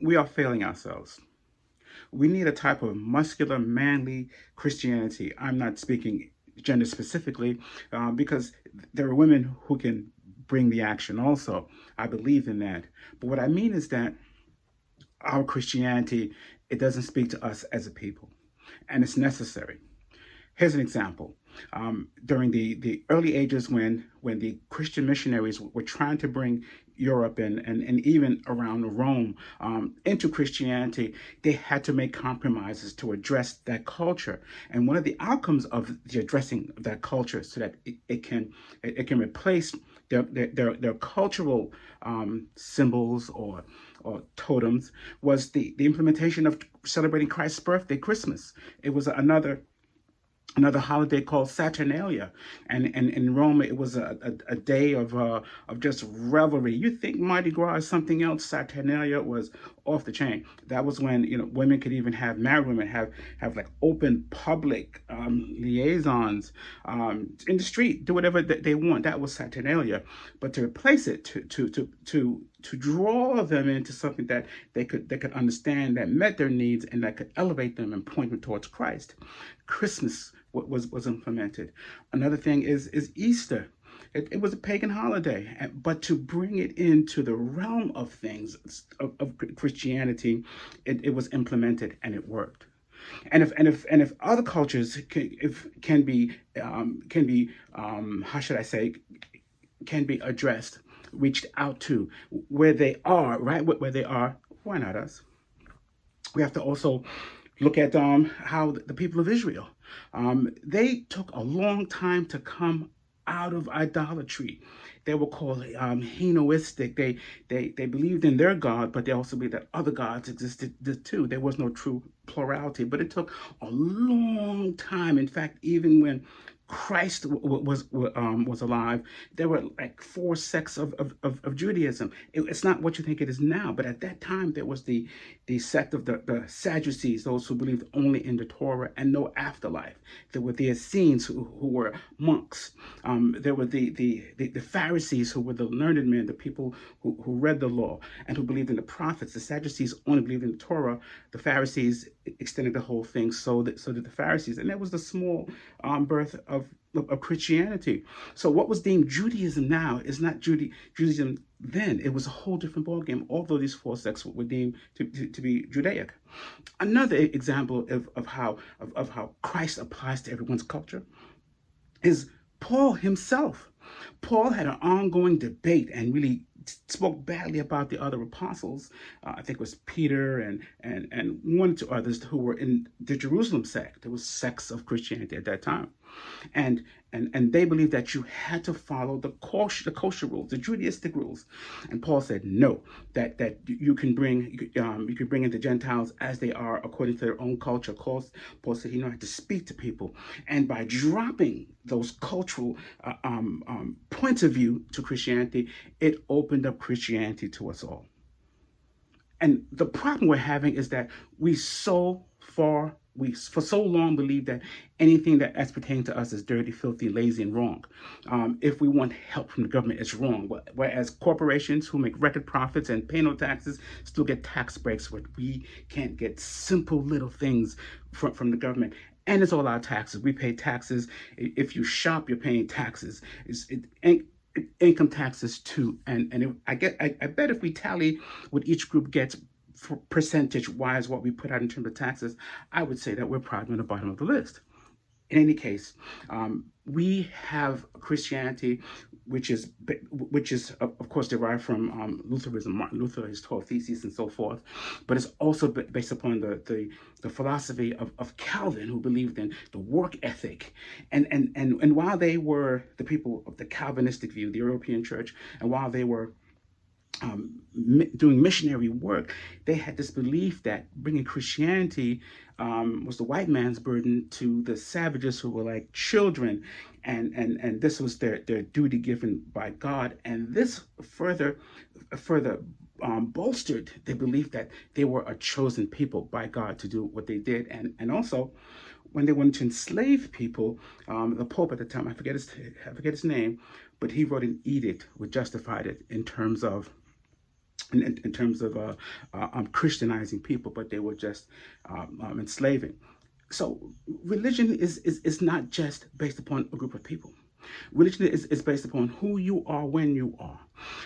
we are failing ourselves. We need a type of muscular, manly Christianity. I'm not speaking gender specifically because there are women who can bring the action also. I believe in that. But what I mean is that our Christianity, it doesn't speak to us as a people, and it's necessary. Here's an example. During the early ages when the Christian missionaries were trying to bring Europe and even around Rome into Christianity, they had to make compromises to address that culture. And one of the outcomes of the addressing of that culture so that it can replace their cultural symbols or totems was the implementation of celebrating Christ's birthday, Christmas. It was another holiday called Saturnalia, and in Rome it was a day of just revelry. You think Mardi Gras is something else? Saturnalia was off the chain. That was when women could even have married women have like open public liaisons in the street, do whatever they want. That was Saturnalia, but to replace it to draw them into something that they could understand, that met their needs and that could elevate them and point them towards Christ. Christmas was implemented. Another thing is Easter. It was a pagan holiday, but to bring it into the realm of things of Christianity, it was implemented and it worked. And if other cultures can be how should I say, can be addressed, reached out to where they are, right? Where they are, why not us? We have to also look at how the people of Israel, they took a long time to come out of idolatry. They were called henoistic. They believed in their God, but they also believed that other gods existed too. There was no true plurality, but it took a long time. In fact, even when Christ was alive, there were like four sects of Judaism. It's not what you think it is now, but at that time there was the sect of the Sadducees, those who believed only in the Torah and no afterlife. There were the Essenes who were monks. There were the Pharisees, who were the learned men, the people who read the law and who believed in the prophets. The Sadducees only believed in the Torah. The Pharisees extended the whole thing, so did the Pharisees. And that was the small birth of Christianity. So what was deemed Judaism now is not Judaism then. It was a whole different ballgame, although these four sects were deemed to be Judaic. Another example of how Christ applies to everyone's culture is Paul himself. Paul had an ongoing debate and really spoke badly about the other apostles. I think it was Peter and one or two others who were in the Jerusalem sect. There was sects of Christianity at that time, and and they believed that you had to follow the kosher rules, the Judaistic rules. And Paul said no, that you can bring in the Gentiles as they are according to their own culture. Paul said he had to speak to people, and by dropping those cultural points of view to Christianity, it opened up Christianity to us all. And the problem we're having is that we for so long believe that anything that's pertaining to us is dirty, filthy, lazy, and wrong. If we want help from the government, it's wrong. Whereas corporations who make record profits and pay no taxes still get tax breaks, but we can't get simple little things from the government. And it's all our taxes. We pay taxes. If you shop, you're paying taxes. Income taxes too. I bet if we tally what each group gets percentage wise, what we put out in terms of taxes, I would say that we're probably on the bottom of the list. In any case, we have Christianity, which is of course derived from Lutheranism, Martin Luther, his 12 Theses, and so forth. But it's also based upon the philosophy of Calvin, who believed in the work ethic. And while they were the people of the Calvinistic view, the European Church, and while they were doing missionary work, they had this belief that bringing Christianity was the white man's burden to the savages who were like children, and this was their duty given by God, and this further bolstered the belief that they were a chosen people by God to do what they did, and also when they wanted to enslave people, the Pope at the time, I forget his name, but he wrote an edict which justified it in terms of in terms of Christianizing people, but they were just enslaving. So religion is not just based upon a group of people. Religion is based upon who you are when you are.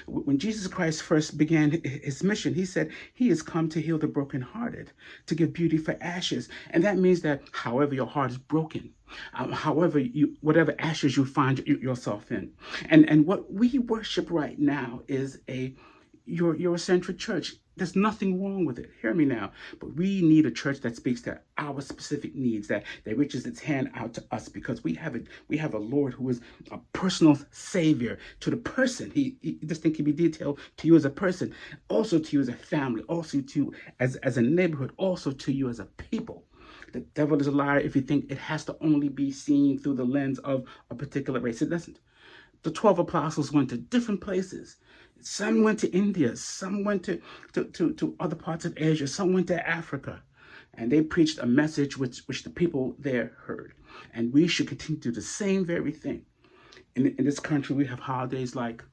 When Jesus Christ first began his mission, he said he has come to heal the brokenhearted, to give beauty for ashes. And that means that however your heart is broken, however whatever ashes you find yourself in. And what we worship right now is a Eurocentric church. There's nothing wrong with it. Hear me now. But we need a church that speaks to our specific needs, that reaches its hand out to us, because we have a Lord who is a personal savior to the person. This thing can be detailed to you as a person, also to you as a family, also to you as a neighborhood, also to you as a people. The devil is a liar if you think it has to only be seen through the lens of a particular race. It doesn't. The 12 apostles went to different places. Some went to India, some went to other parts of Asia, some went to Africa, and they preached a message which the people there heard. And we should continue to do the same very thing. In this country, we have holidays like